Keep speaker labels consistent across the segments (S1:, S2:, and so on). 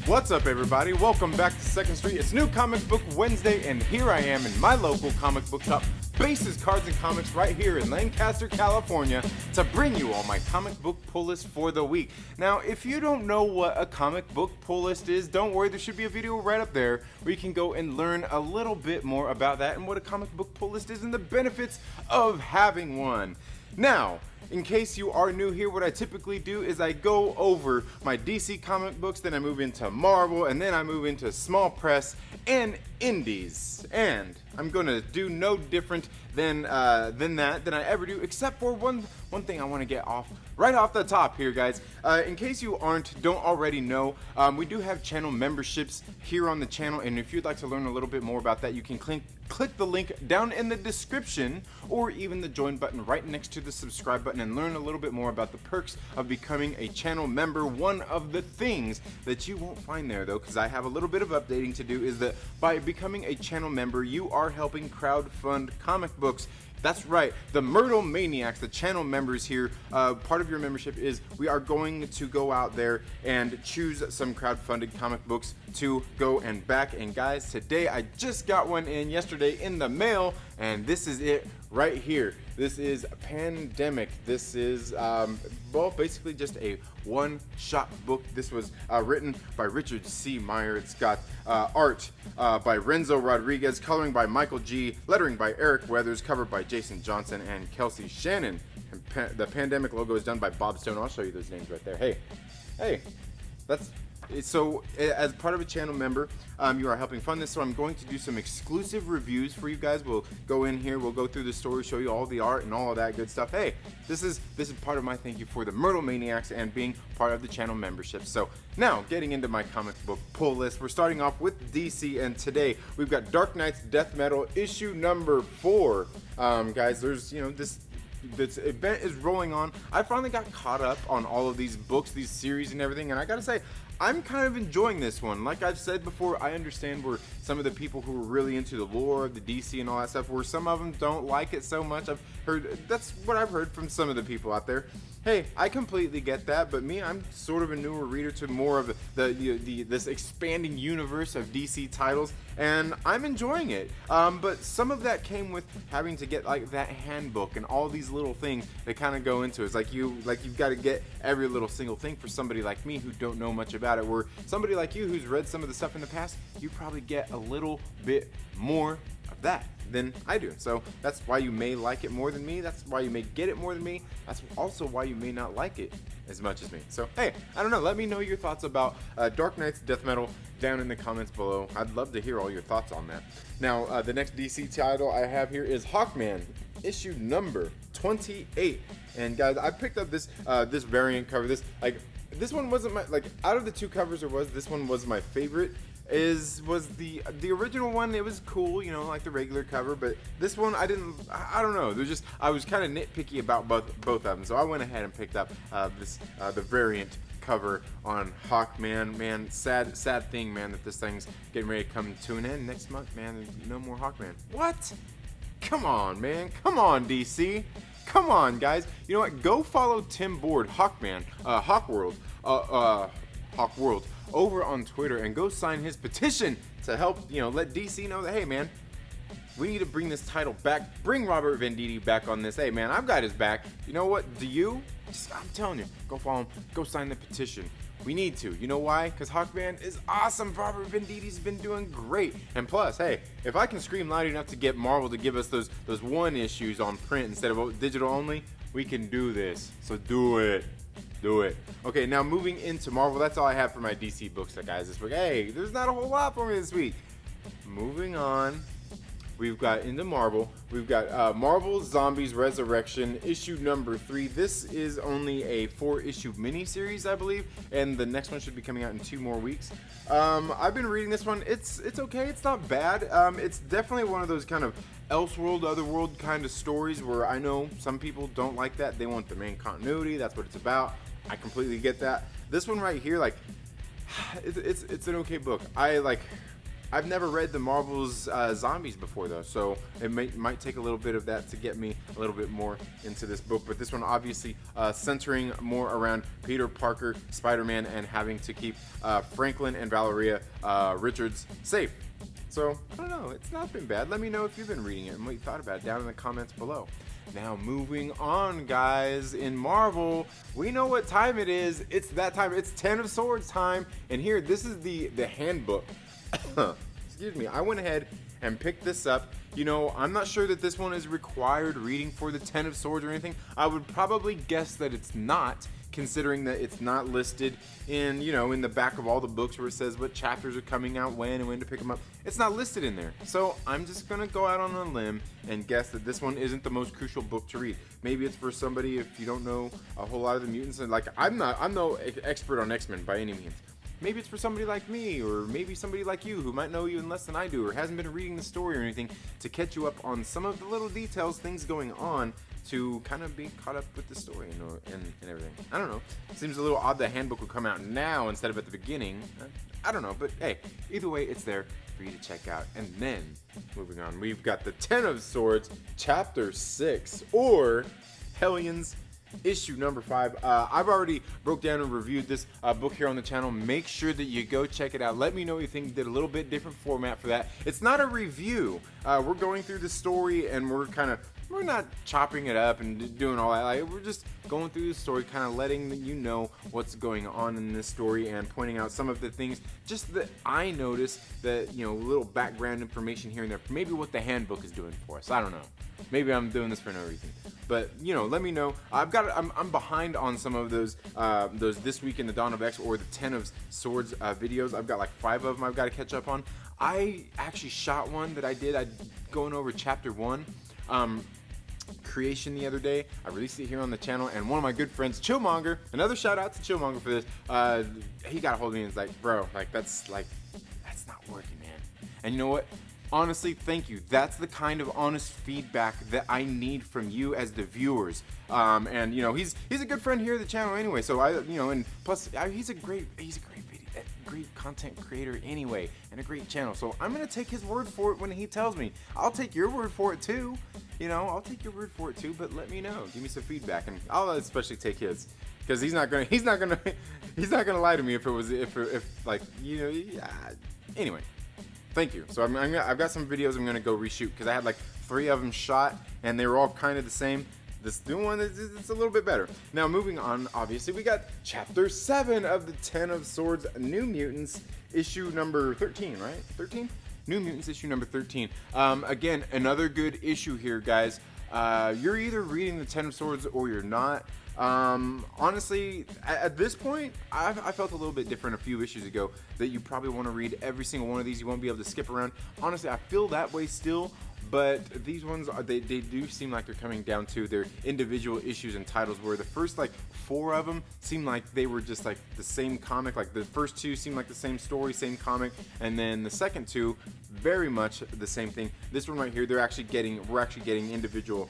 S1: What's up, everybody? Welcome back to 2nd Street. It's New Comic Book Wednesday, and here I am in my local comic book shop, Bases Cards and Comics, right here in Lancaster, California, to bring you all my comic book pull list for the week. Now, if you don't know what a comic book pull list is, don't worry, there should be a video right up there where you can go and learn a little bit more about that and what a comic book pull list is and the benefits of having one. Now, in case you are new here, what I typically do is I go over my DC comic books, then I move into Marvel, and then I move into small press and indies. And I'm gonna do no different than I ever do, except for one thing I want to get right off the top here, guys. In case you don't already know, we do have channel memberships here on the channel, and if you'd like to learn a little bit more about that, you can click the link down in the description, or even the join button right next to the subscribe button, and learn a little bit more about the perks of becoming a channel member. One of the things that you won't find there, though, because I have a little bit of updating to do, is that by becoming a channel member, you are helping crowdfund comic books. That's right, the Myrtle Maniacs, the channel members here, part of your membership is we are going to go out there and choose some crowdfunded comic books to go and back. And guys, today I just got one in yesterday in the mail, and this is it right here. This is Pandemic. This is, basically just a one-shot book. This was written by Richard C. Meyer. It's got art by Renzo Rodriguez, coloring by Michael G., lettering by Eric Weathers, cover by Jason Johnson and Kelsey Shannon. And the Pandemic logo is done by Bob Stone. I'll show you those names right there. Hey, so as part of a channel member, you are helping fund this, so I'm going to do some exclusive reviews for you guys. We'll go in here, we'll go through the story, show you all the art and all of that good stuff. Hey, this is part of my thank you for the Myrtle Maniacs and being part of the channel membership. So now, getting into my comic book pull list, we're starting off with DC, and today we've got Dark Knight's Death Metal issue number 4. Guys, there's, this event is rolling on. I finally got caught up on all of these books, these series and everything, and I gotta say, I'm kind of enjoying this one. Like I've said before, I understand where some of the people who are really into the lore of the DC and all that stuff, where some of them don't like it so much. That's what I've heard from some of the people out there. Hey, I completely get that, but me, I'm sort of a newer reader to more of this expanding universe of DC titles, and I'm enjoying it. But some of that came with having to get like that handbook and all these little things that kind of go into it. It's like you've got to get every little single thing for somebody like me who don't know much about it. Where somebody like you who's read some of the stuff in the past, you probably get a little bit more of that than I do. So that's why you may like it more than me. That's why you may get it more than me. That's also why you may not like it as much as me. So hey, I don't know, let me know your thoughts about Dark Knight's Death Metal down in the comments below. I'd love to hear all your thoughts on that. Now, the next DC title I have here is Hawkman, issue number 28. And guys, I picked up this variant cover. This one wasn't my, out of the two covers this one was my favorite. Was the original one. It was cool, like the regular cover, but this one I don't know. I was kind of nitpicky about both of them, so I went ahead and picked up the variant cover on Hawkman. Man, sad thing, man, that this thing's getting ready to come to an end next month, man. There's no more Hawkman. What? Come on, man. Come on, DC. Come on, guys. You know what? Go follow Tim Board, Hawkman, Hawkworld, over on Twitter, and go sign his petition to help, let DC know that, hey, man, we need to bring this title back. Bring Robert Venditti back on this. Hey, man, I've got his back. You know what? Do you? I'm telling you, go follow him. Go sign the petition. We need to. You know why? Because Hawkman is awesome. Robert Venditti's been doing great. And plus, hey, if I can scream loud enough to get Marvel to give us those one issues on print instead of digital only, we can do this. So do it. Do it. Okay, now moving into Marvel, that's all I have for my DC books, guys, this week. Hey, there's not a whole lot for me this week. Moving on, we've got into Marvel. We've got Marvel Zombies Resurrection, issue number 3. This is only a 4-issue miniseries, I believe, and the next one should be coming out in 2 more weeks. I've been reading this one. It's okay. It's not bad. It's definitely one of those kind of Elseworld, Otherworld kind of stories where I know some people don't like that. They want the main continuity. That's what it's about. I completely get that. This one right here, it's an okay book. I've never read the Marvel's Zombies before though, so it might take a little bit of that to get me a little bit more into this book. But this one obviously centering more around Peter Parker, Spider-Man, and having to keep Franklin and Valeria Richards safe. So, I don't know, it's not been bad. Let me know if you've been reading it and what you thought about it down in the comments below. Now, moving on, guys, in Marvel, we know what time it is. It's that time. It's Ten of Swords time. And here, this is the Handbook. Excuse me. I went ahead and picked this up. You know, I'm not sure that this one is required reading for the Ten of Swords or anything. I would probably guess that it's not, considering that it's not listed in, you know, in the back of all the books where it says what chapters are coming out when and when to pick them up. It's not listed in there. So I'm just gonna go out on a limb and guess that this one isn't the most crucial book to read. Maybe it's for somebody if you don't know a whole lot of the mutants, and like I'm no expert on X-Men by any means. Maybe it's for somebody like me, or maybe somebody like you who might know even less than I do, or hasn't been reading the story or anything, to catch you up on some of the little details, things going on, to kind of be caught up with the story and everything. I don't know. It seems a little odd that Handbook would come out now instead of at the beginning. I don't know, but hey, either way, it's there for you to check out. And then, moving on, we've got the Ten of Swords, Chapter 6, or Hellions, issue number 5. I've already broke down and reviewed this book here on the channel. Make sure that you go check it out. Let me know what you think. Did a little bit different format for that. It's not a review. We're going through the story and we're not chopping it up and doing all that. Like, we're just going through the story, kind of letting you know what's going on in this story and pointing out some of the things just that I noticed, that, you know, little background information here and there. Maybe what the Handbook is doing for us. I don't know. Maybe I'm doing this for no reason. But, you know, let me know. I'm behind on some of those This Week in the Dawn of X or the Ten of Swords videos. I've got like 5 of them I've got to catch up on. I actually shot one that I did. I going over chapter 1. Creation the other day. I released it here on the channel, and one of my good friends, Chillmonger, another shout out to Chillmonger for this, he got a hold of me and was like, bro, that's not working, man. And you know what? Honestly, thank you. That's the kind of honest feedback that I need from you as the viewers. And you know, he's a good friend here at the channel anyway. So and plus he's a great content creator anyway, and a great channel. So I'm gonna take his word for it when he tells me. I'll take your word for it too. You know, I'll take your word for it too. But let me know. Give me some feedback, and I'll especially take his, because he's not gonna lie to me if like, you know. Yeah. Anyway. Thank you. So I've got some videos I'm going to go reshoot, because I had like 3 of them shot and they were all kind of the same. This new one it's a little bit better. Now, moving on, obviously we got chapter 7 of the Ten of Swords, New Mutants, issue number 13, right? 13? New Mutants, issue number 13. Again, another good issue here, guys. You're either reading the Ten of Swords or you're not. Honestly, at this point, I felt a little bit different a few issues ago, that you probably want to read every single one of these. You won't be able to skip around. Honestly, I feel that way still, but these ones, they do seem like they're coming down to their individual issues and titles, where the first like 4 of them seem like they were just like the same comic. Like the first 2 seem like the same story, same comic, and then the second 2 very much the same thing. This one right here, we're actually getting individual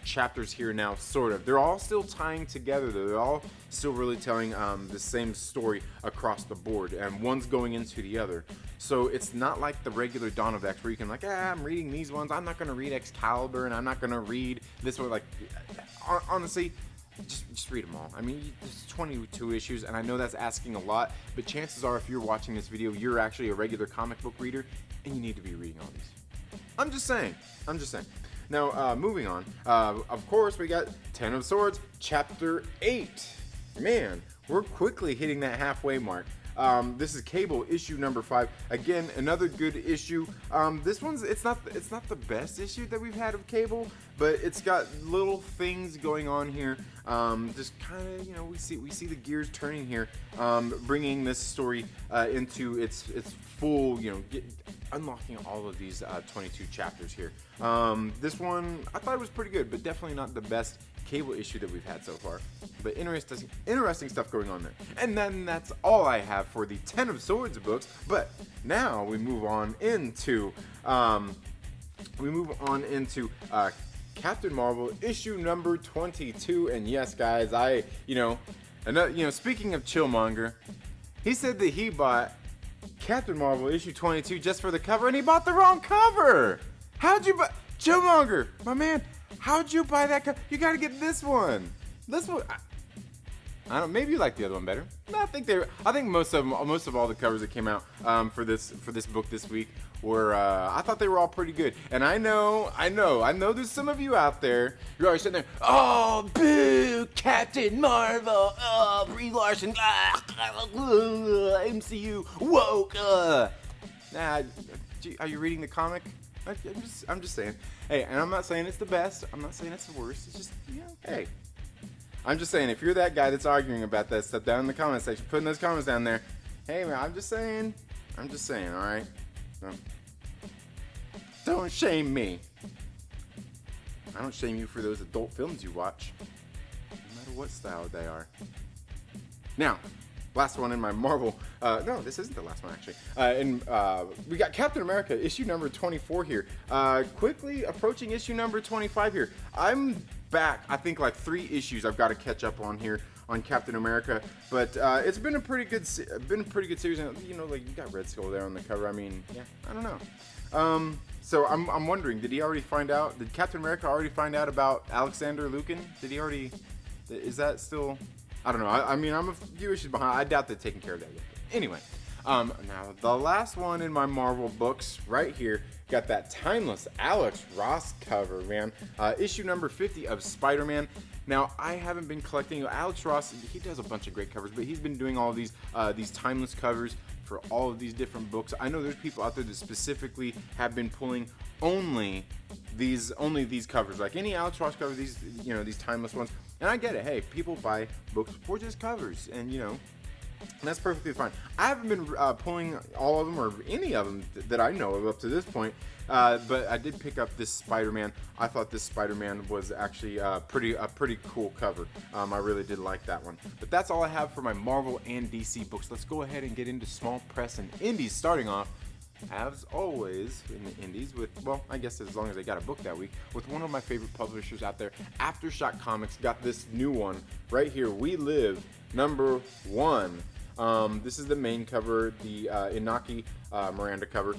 S1: chapters here now, sort of. They're all still tying together though. They're all still really telling the same story across the board, and one's going into the other. So it's not like the regular Dawn of X, where you can like, I'm reading these ones, I'm not going to read Excalibur, and I'm not going to read this one. Like, honestly, just read them all. I mean, there's 22 issues, and I know that's asking a lot, but chances are, if you're watching this video, you're actually a regular comic book reader, and you need to be reading all these. I'm just saying. Now, moving on, of course, we got Ten of Swords, Chapter 8. Man, we're quickly hitting that halfway mark. This is Cable, issue number 5. Again, another good issue. This one's, it's not the best issue that we've had of Cable, but it's got little things going on here. Just kind of, you know, we see the gears turning here, bringing this story into its full, you know, unlocking all of these 22 chapters here. This one, I thought it was pretty good, but definitely not the best Cable issue that we've had so far. But interesting stuff going on there. And then that's all I have for the Ten of Swords books. But now we move on into Captain Marvel issue number 22. And yes, guys, speaking of Chillmonger, he said that he bought Captain Marvel issue 22 just for the cover, and he bought the wrong cover. How'd you buy, Chillmonger, my man? How'd you buy that cover? You gotta get this one. This one. I don't. Maybe you like the other one better. No, I think most of all the covers that came out for this book this week were. I thought they were all pretty good. And I know. There's some of you out there. You're always sitting there. Oh, boo! Captain Marvel. Oh, Brie Larson. MCU woke. Nah. Are you reading the comic? I'm just saying. Hey, and I'm not saying it's the best. I'm not saying it's the worst. It's just, hey. I'm just saying, if you're that guy that's arguing about that stuff down in the comment section, putting those comments down there, hey man, I'm just saying, all right? Don't shame me. I don't shame you for those adult films you watch, no matter what style they are. Now, last one in my Marvel, no, this isn't the last one actually. We got Captain America, issue number 24 here. Quickly approaching issue number 25 here. I'm back, I think like 3 issues I've got to catch up on here on Captain America, but it's been a pretty good series. And, like you got Red Skull there on the cover. I mean, yeah, I don't know. So I'm wondering, did Captain America already find out about Alexander Lukin? Is that still? I don't know. I mean, I'm a few issues behind. I doubt they're taking care of that yet. Anyway, now the last one in my Marvel books right here. Got that timeless Alex Ross cover, man. Issue number 50 of Spider-Man. Now, I haven't been collecting. Alex Ross, he does a bunch of great covers, but he's been doing all of these timeless covers for all of these different books. I know there's people out there that specifically have been pulling only these covers, like any Alex Ross cover, these timeless ones. And I get it. Hey, people buy books for just covers, and that's perfectly fine. I haven't been pulling all of them or any of them that I know of up to this point, but I did pick up this Spider-Man. I thought this Spider-Man was actually a pretty cool cover. I really did like that one. But that's all I have for my Marvel and DC books. Let's go ahead and get into small press and indies, starting off, as always, in the indies with, well, I guess as long as I got a book that week, with one of my favorite publishers out there, Aftershock Comics, got this new one right here, We Live, number 1. This is the main cover, the Inaki Miranda cover.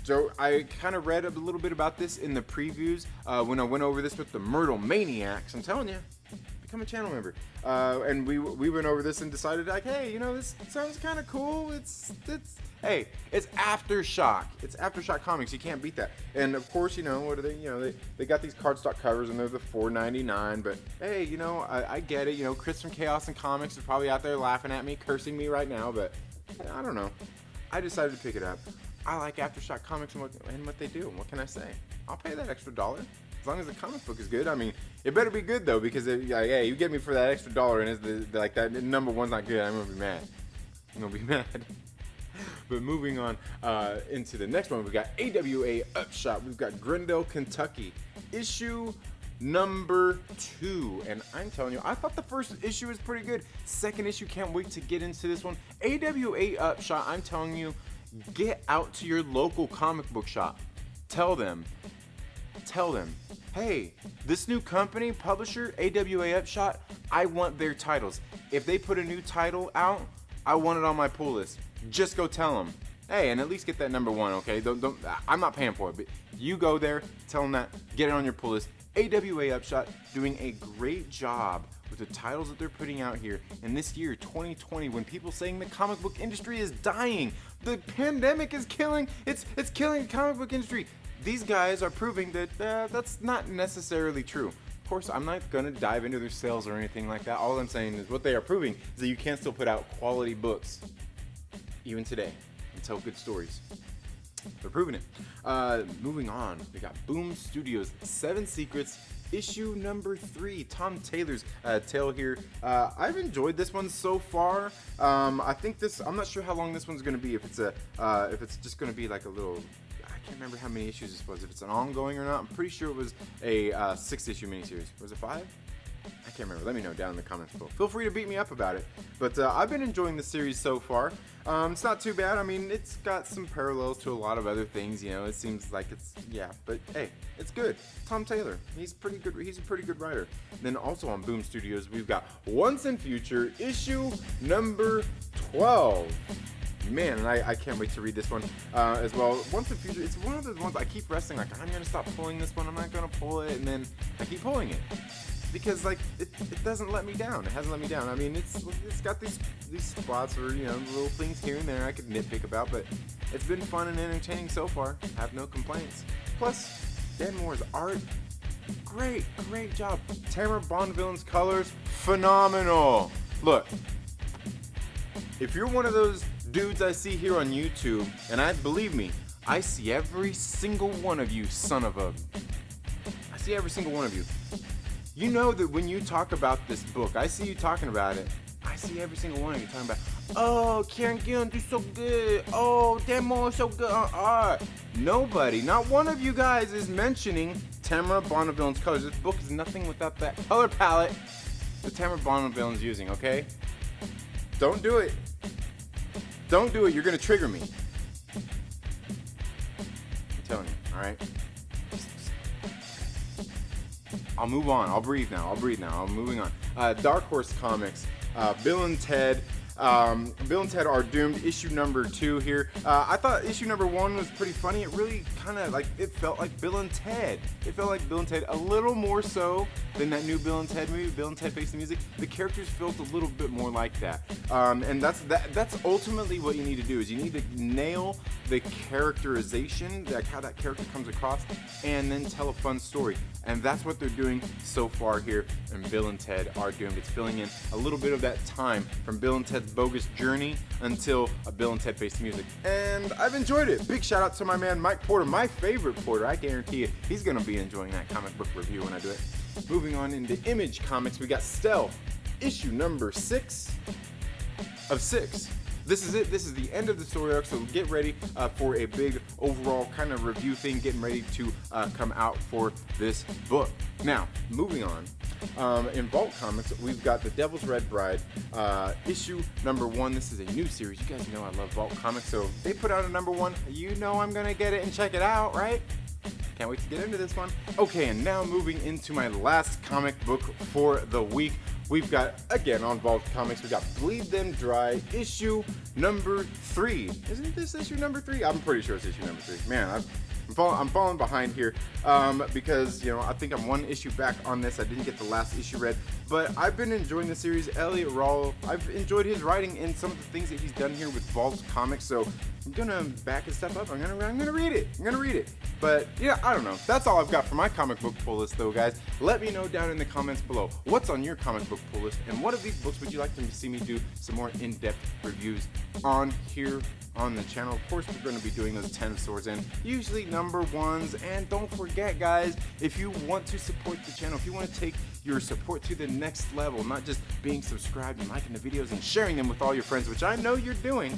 S1: So I kind of read a little bit about this in the previews when I went over this with the Myrtle Maniacs. I'm telling you, become a channel member. And we went over this and decided, like, hey, this sounds kind of cool. It's Aftershock. It's Aftershock Comics. You can't beat that. And of course, what are they? They got these cardstock covers and they're the $4.99. But hey, I get it. Chris from Chaos and Comics is probably out there laughing at me, cursing me right now. But I don't know. I decided to pick it up. I like Aftershock Comics and what they do. And what can I say? I'll pay that extra $1. As long as the comic book is good. I mean, it better be good though, because hey, you get me for that extra $1 and it's like that number 1's not good, I'm gonna be mad. But moving on into the next one, we got AWA Upshot. We've got Grendel, Kentucky, issue number 2. And I'm telling you, I thought the first issue was pretty good. Second issue, can't wait to get into this one. AWA Upshot, I'm telling you, get out to your local comic book shop. Tell them, hey, this new company, publisher, AWA Upshot, I want their titles. If they put a new title out, I want it on my pull list. Just go tell them. Hey, and at least get that number 1, okay? Don't. I'm not paying for it, but you go there, tell them that, get it on your pull list. AWA Upshot doing a great job with the titles that they're putting out here in this year, 2020, when people saying the comic book industry is dying. The pandemic is killing the comic book industry. These guys are proving that that's not necessarily true. Of course, I'm not going to dive into their sales or anything like that. All I'm saying is what they are proving is that you can still put out quality books, even today, and tell good stories. They're proving it. Moving on, we got Boom Studios, 7 Secrets, issue number 3. Tom Taylor's tale here. I've enjoyed this one so far. I think I'm not sure how long this one's going to be. If it's just going to be like a little. I can't remember how many issues this was. If it's an ongoing or not. I'm pretty sure it was a 6-issue miniseries. Was it 5? I can't remember. Let me know down in the comments below. Feel free to beat me up about it. But I've been enjoying the series so far. It's not too bad. I mean, it's got some parallels to a lot of other things. It seems like but hey, it's good. Tom Taylor, he's pretty good. He's a pretty good writer. Then also on Boom Studios, we've got Once and Future, issue number 12. Man, and I can't wait to read this one as well. Once in the future, it's one of those ones I keep wrestling, like, I'm going to stop pulling this one, I'm not going to pull it, and then I keep pulling it. Because, like, it doesn't let me down. It hasn't let me down. I mean, it's got these spots or, you know, little things here and there I could nitpick about, but it's been fun and entertaining so far. I have no complaints. Plus, Dan Moore's art, great job. Tamara Bonneville's colors, phenomenal. Look, if you're one of those dudes I see here on YouTube, and believe me, I see every single one of you, son of a... I see every single one of you. You know that when you talk about this book, I see you talking about it. I see every single one of you talking about, oh, Karen Gillan do so good. Oh, Dan Moore so good on art. Nobody, not one of you guys is mentioning Tamara Bonneville's colors. This book is nothing without that color palette that Tamara Bonneville is using, okay? Don't do it. Don't do it. You're going to trigger me. I'm telling you, all right? I'll move on. I'll breathe now. I'm moving on. Dark Horse Comics. Bill and Ted. Bill and Ted Are Doomed, issue number 2 here. I thought issue number 1 was pretty funny. It really kind of it felt like Bill and Ted. It felt like Bill and Ted a little more so than that new Bill and Ted movie, Bill and Ted Face the Music. The characters felt a little bit more like that. And that's ultimately what you need to do, is you need to nail the characterization, like how that character comes across, and then tell a fun story. And that's what they're doing so far here in Bill and Ted Are Doomed. It's filling in a little bit of that time from Bill and Ted's bogus journey until Bill and Ted Face the Music. And I've enjoyed it. Big shout out to my man Mike Porter, my favorite Porter. I guarantee you, he's going to be enjoying that comic book review when I do it. Moving on into Image Comics, we got Stealth, issue number 6 of 6. This is it. This is the end of the story arc, so get ready for a big overall kind of review thing, getting ready to come out for this book. Now, moving on. In Vault Comics, we've got The Devil's Red Bride, issue number 1. This is a new series. You guys know I love Vault Comics, so if they put out a number 1, you know I'm going to get it and check it out, right? Can't wait to get into this one. Okay, and now moving into my last comic book for the week. We've got, again, on Vault Comics, we've got Bleed Them Dry, issue number 3. Isn't this issue number 3? I'm pretty sure it's issue number 3. Man, I'm falling behind here because, you know, I think I'm 1 issue back on this. I didn't get the last issue read, but I've been enjoying the series. Elliot Rawl, I've enjoyed his writing and some of the things that he's done here with Vault Comics, so I'm gonna back his stuff up. I'm gonna read it. But yeah, I don't know. That's all I've got for my comic book pull list, though, guys. Let me know down in the comments below what's on your comic book pull list, and what of these books would you like to see me do some more in-depth reviews on here on the channel. Of course, we're going to be doing those 10 of Swords and usually number 1s. And don't forget, guys, if you want to support the channel, if you want to take your support to the next level, not just being subscribed and liking the videos and sharing them with all your friends, which I know you're doing,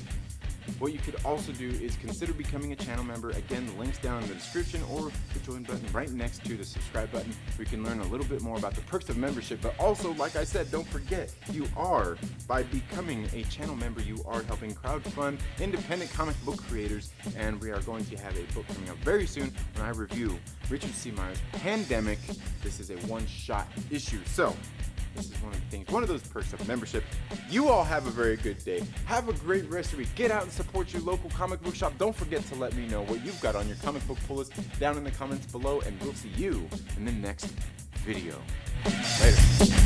S1: what you could also do is consider becoming a channel member. Again, the link's down in the description or the join button right next to the subscribe button, where you can learn a little bit more about the perks of membership. But also, like I said, don't forget, by becoming a channel member, you are helping crowdfund independent comic book creators. And we are going to have a book coming up very soon when I review Richard C. Meyer's Pandemic. This is a one-shot issue. So this is one of the things, one of those perks of membership. You all have a very good day. Have a great rest of the week. Get out and support your local comic book shop. Don't forget to let me know what you've got on your comic book pull list down in the comments below, and we'll see you in the next video. Later.